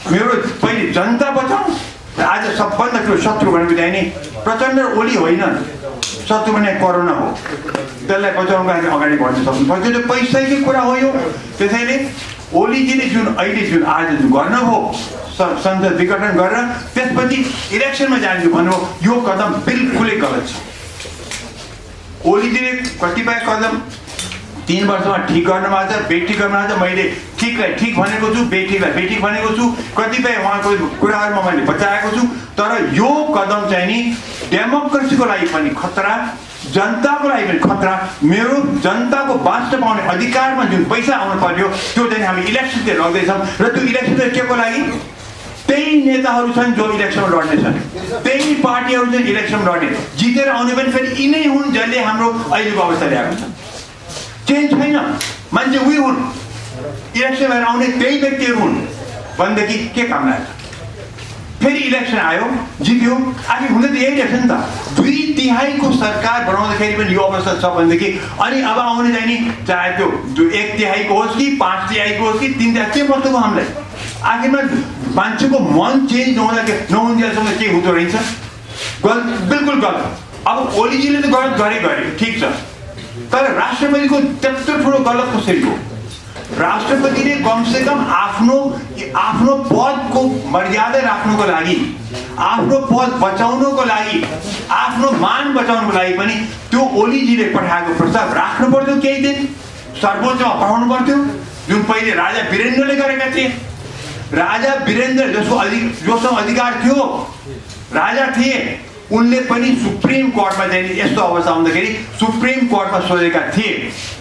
मेरो पहिले जनता बचाउँ। आज सबभन्दा ठुलो शत्रु भनेको चाहिँ नि प्रचण्ड ओली होइन, शत्रु भने कोरोना हो। त्यसलाई बचाउनुको लागि अगाडि बढ्न सक्नुपर्छ। त्यो पैसाकै कुरा हो यो। त्यसैले ओलीजीले जुन आज गर्नुभयो संसद विघटन गरेर त्यसपछि इलेक्सनमा जान्छु भन्नुभयो, यो कदम बिल्कुलै गलत छ। ओलीजीले कतिपय कदम 3 वर्षमा ठिक गर्नुभएको छ, बेठिक गर्नुभएको छ। मैले ठिकलाई ठिक भनेको छु, बेठिकलाई बेठिक भनेको छु। कतिपय उहाँको कुराहरूमा मैले बचाएको छु। तर यो कदम चाहिँ नि डेमोक्रेसीको लागि पनि खतरा, जनताको लागि पनि खतरा। मेरो जनताको बाँच्न पाउने अधिकारमा जुन पैसा आउनु पर्यो त्यो चाहिँ हामी इलेक्सनतिर लग्दैछौँ। र त्यो इलेक्सन के को लागि? त्यही नेताहरू छन् जो इलेक्सनमा लड्नेछन्, त्यही पार्टीहरू चाहिँ इलेक्सनमा लड्ने, जितेर आउने पनि फेरि यिनै हुन् जसले हाम्रो अहिलेको अवस्था ल्याएको छ। चेन्ज छैन, मान्छे उही हुन्, इलेक्सन भएर आउने त्यही व्यक्तिहरू हुन् भनेदेखि के काम लाग्छ? फेरि इलेक्सन आयो, जित्यो, आखिर हुँदा त यही रहेछ नि त। 2/3 सरकार बनाउँदाखेरि पनि यो अवस्था छ भनेदेखि अनि अब आउने चाहिँ नि चाहे त्यो 1/3 होस् कि 5/3 होस् कि 3/3 के मतलब हो हामीलाई? आखिरमा मान्छेको मन चेन्ज नहुन्जेलसम्म के हुँदो रहेछ? बिल्कुल गलत। अब ओलीजीले त गलत गरे ठिक छ, तर राष्ट्रपतिको त्यत्रो ठुलो गलत कसरी हो? राष्ट्रपतिले कमसेकम आफ्नो पदको मर्यादा राख्नुको लागि, आफ्नो पद बचाउनुको लागि, आफ्नो मान बचाउनुको लागि पनि त्यो ओलीजीले पठाएको प्रस्ताव राख्नु पर्थ्यो। केही दिन सर्वोच्चमा पठाउनु पर्थ्यो, जुन पहिले राजा वीरेन्द्रले गरेका थिए। राजा वीरेन्द्र जोसँग अधिकार थियो, राजा थिए, उनले पनि सुप्रिम कोर्टमा चाहिँ यस्तो अवस्था आउँदाखेरि सुप्रिम कोर्टमा सोधेका थिए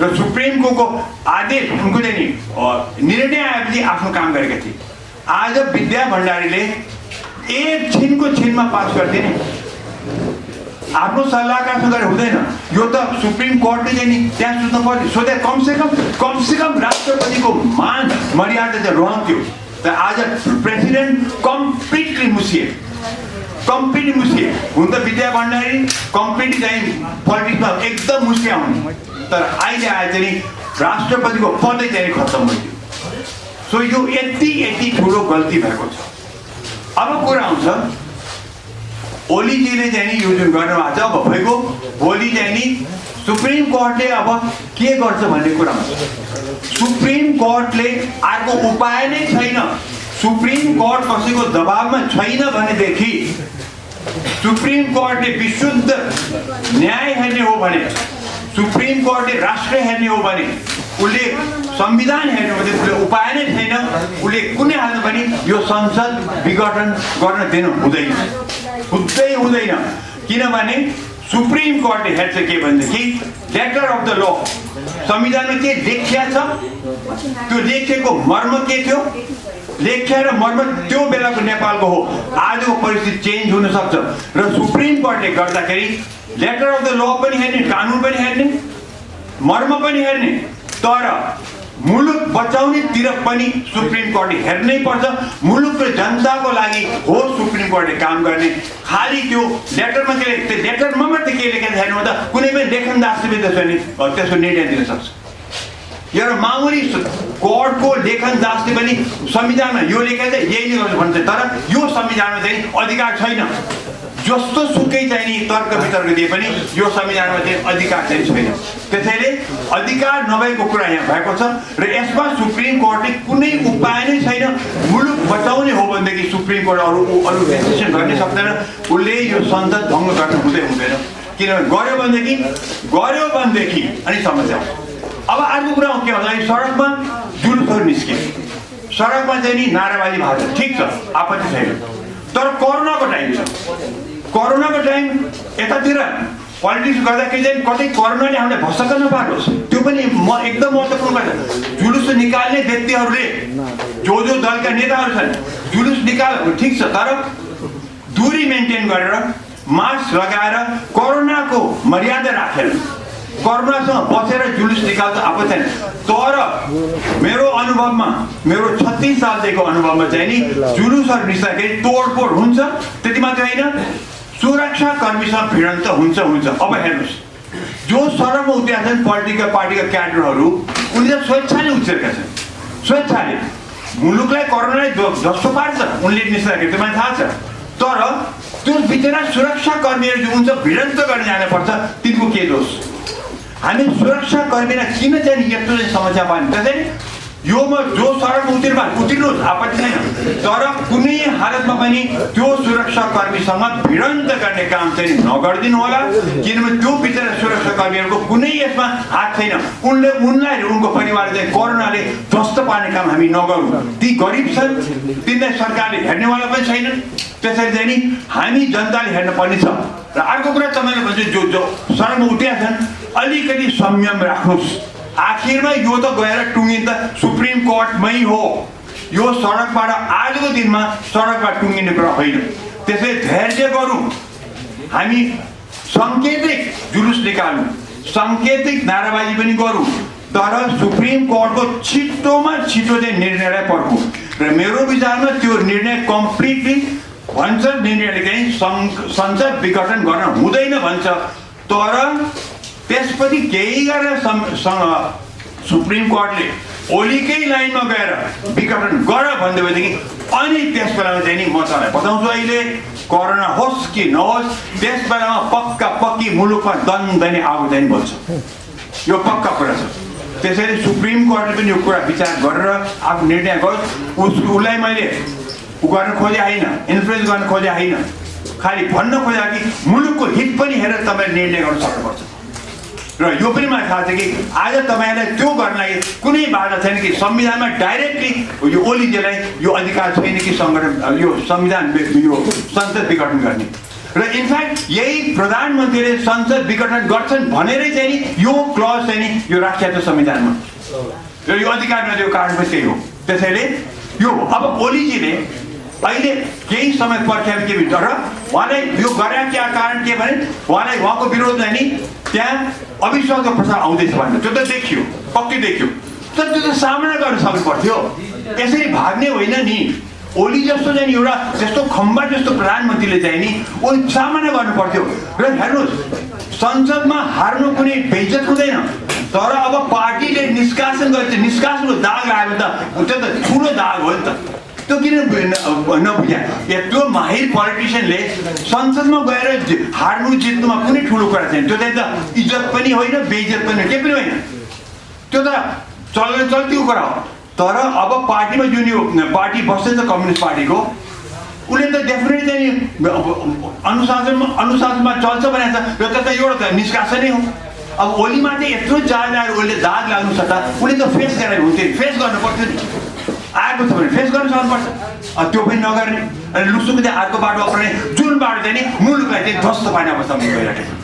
र सुप्रिम कोर्टको आदेश उनको चाहिँ निर्णय आएपछि आफ्नो काम गरेका थिए। आज विद्या भण्डारीले एक छिनमा पास गरिदिने, आफ्नो सल्लाहकारसँग हुँदैन। यो त सुप्रिम कोर्टले चाहिँ नि त्यहाँ सोध्नु पर्यो। सोधे कमसेकम राष्ट्रपतिको मान मर्यादा चाहिँ रहन्थ्यो। त आज प्रेसिडेन्ट कम्प्लिटली मुसिए। हुन त विद्या भण्डारी कम्प्लिटली चाहिँ पोलिटिक्समा एकदम मुस्किल आउने, तर अहिले आएर चाहिँ राष्ट्रपतिको पदै चाहिँ खत्तम भइदियो। सो यो यति ठुलो गल्ती भएको छ। अब कुरा आउँछ ओलीजीले चाहिँ नि यो जुन गर्नुभएको छ, अब भइगयो। भोलि चाहिँ नि सुप्रिम कोर्टले अब के गर्छ भन्ने कुरामा सुप्रिम कोर्टले अर्को उपाय नै छैन। सुप्रिम कोर्ट कसैको दबावमा छैन भनेदेखि, सुप्रिम कोर्टले विशुद्ध न्याय हेर्ने हो भने, सुप्रिम कोर्टले राष्ट्र हेर्ने हो भने, उसले संविधान हेर्ने हो भने उसले उपाय नै छैन। उसले कुनै हालमा पनि यो संसद विघटन गर्न दिनु हुँदैन। किनभने सुप्रिम कोर्टले हेर्छ के भनेदेखि लेटर अफ द ल, संविधानमा के लेखिया छ, त्यो लेखेको मर्म के थियो, लेख्या र मर्म त्यो बेलाको नेपालको हो। आजको परिस्थिति चेन्ज हुन सक्छ र सुप्रिम कोर्टले गर्दाखेरि लेटर अफ द ल पनि हेर्ने, कानुन पनि हेर्ने, मर्म पनि हेर्ने, तर मुलुक बचाउनेतिर पनि सुप्रिम कोर्टले हेर्नै पर्छ। मुलुक र जनताको लागि हो सुप्रिम कोर्टले काम गर्ने। खालि त्यो लेटरमा के लेख्छ, लेटरमा मात्रै के लेखेर हेर्नु त कुनै पनि लेखनदासले त्यसको निर्णय दिन सक्छ। एउटा मामुली कोर्टको लेखनदासले पनि संविधानमा यो लेखेर यही गर्नु भन्छ, तर यो संविधानमा चाहिँ अधिकार छैन। जस्तो सुकै चाहिँ नि तर्क वितर्क दिए पनि यो संविधानमा चाहिँ अधिकार चाहिँ छैन। त्यसैले अधिकार नभएको कुरा यहाँ भएको छ र यसमा सुप्रिम कोर्टले कुनै उपाय नै छैन। मुलुक बचाउने हो भनेदेखि सुप्रिम कोर्ट अरू डिसिसन गर्न सक्दैन। उसले यो संसद भङ्ग गर्न हुँदैन। किनभने गऱ्यो भनेदेखि अनि समस्या हो। अब अर्को कुरा के होला, सडकमा जुलुसहरू निस्के, सडकमा चाहिँ नि नाराबाजी भएको छ, ठिक छ, आपत्ति छैन। तर कोरोनाको टाइम छ, कोरोनाको टाइम यतातिर पोलिटिक्स गर्दाखेरि चाहिँ कतै कोरोनाले हामीलाई भसक्क नपारोस्, त्यो पनि एकदम महत्त्वपूर्ण कुरा छ। जुलुस निकाल्ने व्यक्तिहरूले जो दलका नेताहरू छन् जुलुस निकाल ठिक छ, तर दूरी मेन्टेन गरेर मास्क लगाएर कोरोनाको मर्यादा राखेर कोरोनासँग बसेर जुलुस निकाल्छ आपत्ति छैन। तर मेरो अनुभवमा, मेरो 36 सालदेखिको अनुभवमा चाहिँ नि जुलुसहरू निस्कँदाखेरि तोडफोड हुन्छ। त्यति मात्रै होइन, सुरक्षा कर्मीसँग भिडन्त हुन्छ। अब हेर्नुहोस्, जो सडकमा उत्रिएका छन् पार्टीका क्याडरहरू, उनीहरू स्वेच्छाले उत्रिएका छन्, स्वेच्छाले। मुलुकलाई कोरोनाले जस्तो पार्छ उनले निस्किएको त्यो मलाई थाहा छ। तर त्यो बिचरा सुरक्षाकर्मीहरू जो हुन्छ भिडन्त गर्न जानुपर्छ तिनको के दोष? हामी सुरक्षाकर्मीलाई किन चाहिँ यत्रो समस्या पाउने? त्यसैले यो जो सडकमा उत्रिनुहोस् आपत्ति छैन, तर कुनै हालतमा पनि त्यो सुरक्षाकर्मीसँग भिडन्त गर्ने काम चाहिँ नगरिदिनु होला, किनभने त्यो बिचरा सुरक्षाकर्मीहरूको कुनै यसमा हात छैन। उनलाई र उनको परिवारले चाहिँ कोरोनाले ध्वस्त पार्ने काम हामी नगरौँ। ती गरिब छन्, तिनलाई सरकारले हेर्नेवाला पनि छैनन्, त्यसरी चाहिँ नि हामी जनताले हेर्न पर्ने छ। र अर्को कुरा तपाईँले भन्छ जो सडकमा उठेका छन् अलिकति संयम राख्नुहोस्। आखिरमा यो त गएर टुङ्गिन त सुप्रिम कोर्टमै हो, यो सडकबाट आजको दिनमा सडकबाट टुङ्गिने कुरा होइन। त्यसै धैर्य गरौँ, हामी साङ्केतिक जुलुस निकालौँ, साङ्केतिक नाराबाजी पनि गरौँ, तर सुप्रिम कोर्टको छिटोमा छिटो चाहिँ निर्णयलाई पर्खौँ। र मेरो विचारमा त्यो निर्णय कम्प्लिटली भन्छ, निर्णयले चाहिँ संसद विघटन गर्न हुँदैन भन्छ, तर त्यसपछि केही गरेर सुप्रिम कोर्टले ओलीकै लाइनमा गएर विघटन गर भन्दै भएदेखि अनि त्यस बेलामा चाहिँ नि म तपाईँलाई बताउँछु अहिले कोरोना होस् कि नहोस् त्यस बेलामा पक्का पक्की मुलुकमा दन्दने आउँदैन भन्छ, यो पक्का कुरा छ। त्यसैले सुप्रिम कोर्टले पनि यो कुरा विचार गरेर आफ्नो निर्णय गरोस्। उसलाई मैले गर्न खोजे होइन, इन्फ्लुएन्स गर्न खोजे होइन, खालि भन्न खोजा कि मुलुकको हित पनि हेरेर तपाईँले निर्णय गर्न सक्नुपर्छ। र यो पनि मलाई थाहा छ कि आज तपाईँलाई त्यो गर्नलाई कुनै बाधा छैन कि संविधानमा डाइरेक्टली यो ओलीजीलाई यो अधिकार छैन कि संगठन यो संविधान यो संसद विघटन गर्ने। र इनफ्याक्ट यही प्रधानमन्त्रीले संसद विघटन गर्छन् भनेरै चाहिँ नि यो क्लज चाहिँ नि यो राखिएको छ संविधानमा, र यो अधिकार नदिएको कारण पनि त्यही हो। त्यसैले यो अब ओलीजीले अहिले केही समय पर्ख्यायो के भित्र, र उहाँलाई यो गराएको कारण के भने उहाँलाई उहाँको विरोधमा नि त्यहाँ अविश्वासको प्रस्ताव आउँदैछ भनेर त्यो त देखियो, पक्कै देखियो, तर त्यो त सामना गर्न सक्नु पर्थ्यो, यसरी भाग्ने होइन नि। ओली जस्तो चाहिँ एउटा जस्तो खम्बा जस्तो प्रधानमन्त्रीले चाहिँ नि ओ सामना गर्नु पर्थ्यो। र हेर्नुहोस् संसदमा हार्नु कुनै बेइज्जत हुँदैन, तर अब पार्टीले निष्कासन गर्छ, निष्कासनको दाग लाग्यो त त्यो त ठुलो दाग हो नि त। त्यो किन नबुझ्या? त्यो माहिर पोलिटिसियनले संसदमा गएर हार्नु जित्नुमा कुनै ठुलो कुरा छैन, त्यो चाहिँ त इज्जत पनि होइन बेइज्जत पनि केही पनि होइन, त्यो त चल्तीको कुरा हो। तर अब पार्टीमा जुन यो पार्टी बस्दैछ कम्युनिस्ट पार्टीको, उसले त डेफिनेटली चाहिँ अनुशासनमा चल्छ भनेको छ, र त एउटा त निष्कासनै हो। अब ओलीमा चाहिँ यत्रो चार्जहरू उसले दाग लाग्नु छ त उसले त फेस गरेर हुन्थ्यो, फेस गर्नु पर्थ्यो नि, आएको छ भने फेस गर्न सक्नुपर्छ, त्यो पनि नगर्ने अनि लुसुको चाहिँ अर्को बाटो अप्नाउने, जुन बाटो चाहिँ नि मुलुकलाई चाहिँ ध्वस्त पार्ने अवस्थामा गइरहेको छ।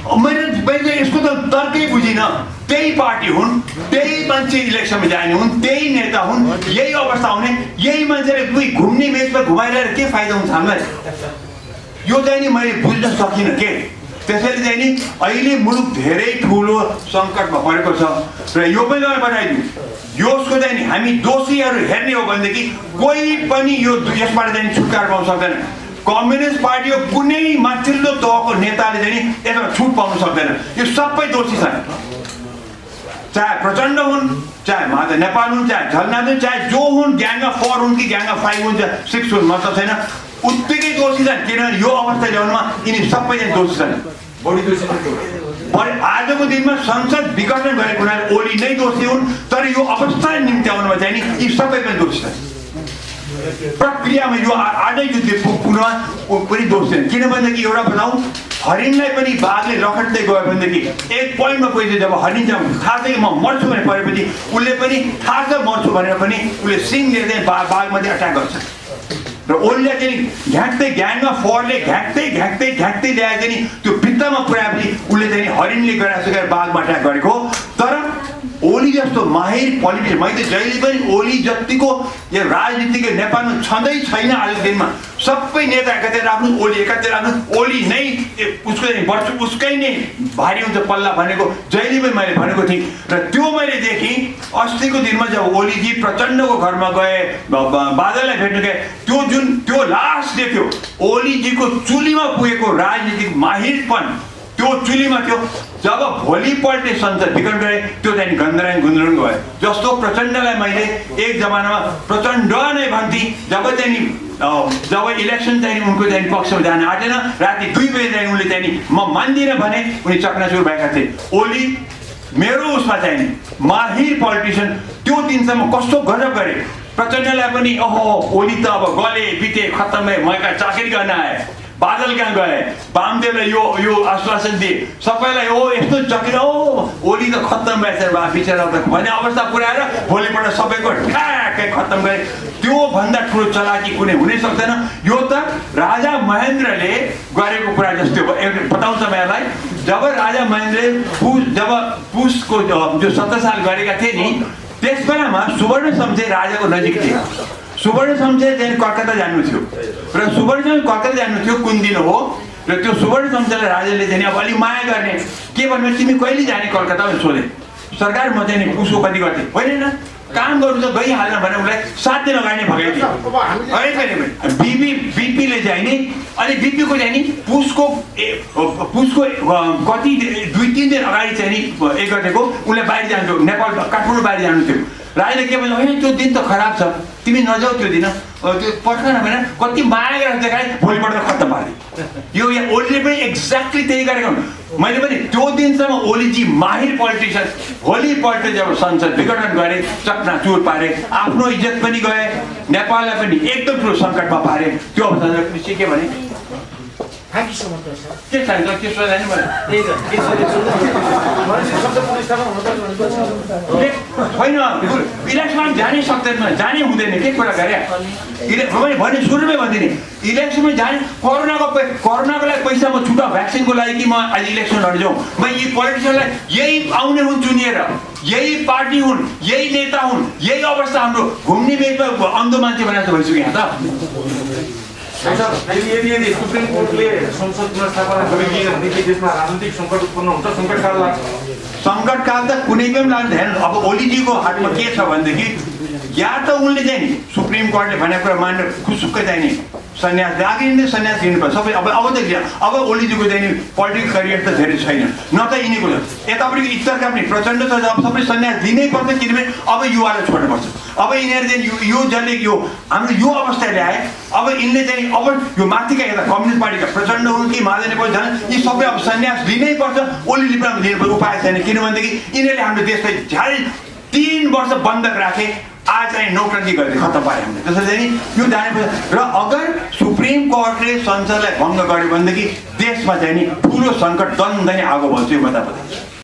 मैले यसको त तर्कै बुझिनँ। त्यही पार्टी हुन्, त्यही मान्छे इलेक्सनमा जाने हुन्, त्यही नेता हुन्, यही अवस्था हुने, यही मान्छेले दुई घुम्ने मेचमा घुमाइरहेर के फाइदा हुन्छ हामीलाई? यो चाहिँ नि मैले बुझ्न सकिनँ के। त्यसैले चाहिँ नि अहिले मुलुक धेरै ठुलो सङ्कटमा परेको छ। र यो पनि तपाईँ बताइदिउँ, यसको चाहिँ नि हामी दोषीहरू हेर्ने हो भनेदेखि कोही पनि यो यसबाट चाहिँ छुटकारा पाउन सक्दैन। कम्युनिस्ट पार्टीको कुनै माथिल्लो तहको नेताले चाहिँ नि यसमा छुट पाउन सक्दैन, यो सबै दोषी छन्, चाहे प्रचण्ड हुन्, चाहे माधव नेपाल हुन्, चाहे झलनाथ हुन्, चाहे जो हुन्, ग्याङ अफ 4 हुन् कि ग्याङ अफ 5 हुन्, 6 हुन्, मतलब छैन, उत्तिकै दोषी छन्। किनभने यो अवस्था ल्याउनुमा यिनी सबैजना दोषी छन्। आजको दिनमा संसद विघटन गरेको हुनाले ओली नै दोषी हुन्, तर यो अवस्था निम्ति आउनुमा चाहिँ नि यी सबै पनि दोषी छन्। प्रक्रियामा यो आजै जुन पुग्नुमा पनि दोष छैन। किनभनेदेखि एउटा बताउँ, हरिणलाई पनि बाघले रखट्दै गयो भनेदेखि एक पोइन्टमा पुगेपछि जब हरिण चाहिँ थाहा छ कि म मर्छु भने परेपछि उसले पनि थाहा छ मर्छु भनेर पनि उसले सिङ लिएर चाहिँ बाघमाथि अट्याक गर्छ। र ओलीले चाहिँ घ्याक्दै ग्याङमा 4ले घ्याक्दै ल्याएर चाहिँ त्यो भित्तामा पुऱ्याएपछि उसले चाहिँ हरिणले गराएर बाघमा अट्याक गरेको। तर ओली जस्तो माहिर पोलिटिसियन मैले जहिले पनि ओली जतिको यो राजनीतिक नेपालमा छँदै छैन। आजको दिनमा सबै नेता एकातिर आफ्नो ओली एकातिर आफ्नो ओली नै उसको बढ्छु उसकै नै भारी हुन्छ पल्ला भनेको जहिले पनि मैले भनेको थिएँ। र त्यो मैले देखेँ अस्तिको दिनमा जब ओलीजी प्रचण्डको घरमा गए, बादललाई भेट्न गए, त्यो लास्ट देख्यो ओलीजीको चुलीमा पुगेको राजनीतिक माहिरपन, त्यो चुलीमा थियो। जब भोलिपल्ट संसद विघटन गरे त्यो चाहिँ गन्धरायण गुन्द्रुन गयो। जस्तो प्रचण्डलाई मैले एक जमानामा प्रचण्ड नै भन्थे, जब इलेक्सन चाहिँ उनको चाहिँ पक्षमा जान आँटेन, राति 2 बजे चाहिँ उनले चाहिँ म मान्दिनँ भने उनी चकनाचुर भएका थिए। ओली मेरो उसमा चाहिँ माहिर पोलिटिसियन त्यो दिनसम्म कस्तो गजब गरे। प्रचण्डलाई पनि ओहो ओली त अब गले बिते खत्तम भए, म कहाँ चाकरी गर्न आए, बादल कहाँ गए, वामदेवलाई यो आश्वासन दिए सबैलाई, ओ यस्तो चक्री ओली त खत्तम भएछ बिचरा भन्ने अवस्था पुर्याएर भोलिपल्ट सबैको ठ्याक्कै खत्तम गरे। त्यो भन्दा ठुलो चलाकी कुनै हुनै सक्दैन। यो त राजा महेन्द्रले गरेको कुरा जस्तो बताउँछ मलाई। जब राजा महेन्द्रले पुसको जो 17 साल गरेका थिए नि, त्यस बेलामा सुवर्ण शमशेर राजाको नजिक थिए। सुवर्ण शमशेर चाहिँ कलकत्ता जानु थियो र सुवर्ण शमशेर कलकत्ता जानु थियो कुन दिन हो, र त्यो सुवर्ण शमशेरलाई राजाले चाहिँ अब अलिक माया गर्ने के भन्नु, तिमी कहिले जाने कलकत्ता भनेर सोधे। सरकार म चाहिँ पुसको कति गर्थेँ, होइन काम गर्नु त गइहाल्न भने उसलाई 7 दिन अगाडि भगाइदियो। बिपीले चाहिँ नि अनि बिपीको चाहिँ नि पुसको कति 2-3 दिन अगाडि चाहिँ नि एक गतेको उसले बाहिर जानु, नेपाल काठमाडौँ बाहिर जानु थियो। राजाले के भन्यो, होइन त्यो दिन त खराब छ, तिमी नजाऊ त्यो दिन, त्यो पर्खन भने कति माया गरेर देखाए, भोलिपल्ट खत्तम पारे। यो यहाँ ओलीले पनि एक्ज्याक्टली त्यही गरेको। मैले पनि त्यो दिनसम्म ओलीजी माहिर पोलिटिसियन, भोलिपल्ट जब संसद विघटन गरे चकनाचुर पारे, आफ्नो इज्जत पनि गए, नेपाललाई पनि एकदम ठुलो सङ्कटमा पारे। त्यो अवस्थामा सिकेँ भने के चाहिन्छ के सोध्दैन होइन, इलेक्सनमा जानै सक्दैन, जानै हुँदैन, के कुरा गरे भने सुरुमै भन्दिनँ इलेक्सनमा जाने। कोरोनाको लागि पैसा म छुटा भ्याक्सिनको लागि कि म आज इलेक्सन लडिजाउँ, म यी पोलिटिसियनलाई यही आउने हुन् चुनिएर, यही पार्टी हुन्, यही नेता हुन्, यही अवस्था हाम्रो घुम्ने बेचमा अन्धो मान्छे भनेर त भइसक्यो यहाँ त। यदि सुप्रिम कोर्टले संसद पुनर्स्थापना गरिदिए भनेदेखि देशमा राजनीतिक सङ्कट उत्पन्न हुन्छ, सङ्कटकाल लाग्छ। सङ्कटकाल त कुनै पनि लाग्दैन। अब ओलीजीको हातमा के छ भनेदेखि या त उनले चाहिँ नि सुप्रिम कोर्टले भनेको कुरा मानेर खुसुक्कै चाहिँ नि सन्यास आगे सन्यास लिनुपर्छ सबै। अब त अब ओलीजीको चाहिँ नि पोलिटिकल करियर त धेरै छैन, न त यिनीको यतापट्टिको इतरका पनि प्रचण्ड छ, अब सबै सन्यास दिनै पर्छ, किनभने अब युवालाई छोड्नुपर्छ। अब यिनीहरू चाहिँ यो जसले यो हाम्रो यो अवस्था ल्याए, अब यिनले चाहिँ अब यो माथिका यता कम्युनिस्ट पार्टीका प्रचण्ड हुन् कि माधव नेपाल छन्, यी सबै अब सन्यास लिनै पर्छ। ओलीले पनि लिनुपर्छ, उपाय छैन, किनभनेदेखि यिनीहरूले हाम्रो देशलाई झ्याल 3 वर्ष बन्धक राखे, आज चाहिँ नौटङ्की गरेर खत्तम पारे हामीले। त्यसैले चाहिँ यो जानुपर्छ। र अगर सुप्रिम कोर्टले संसदलाई भङ्ग गर्यो भनेदेखि देशमा चाहिँ नि ठुलो सङ्कट दन्दै आगो बल्छ, यो बताउँदै।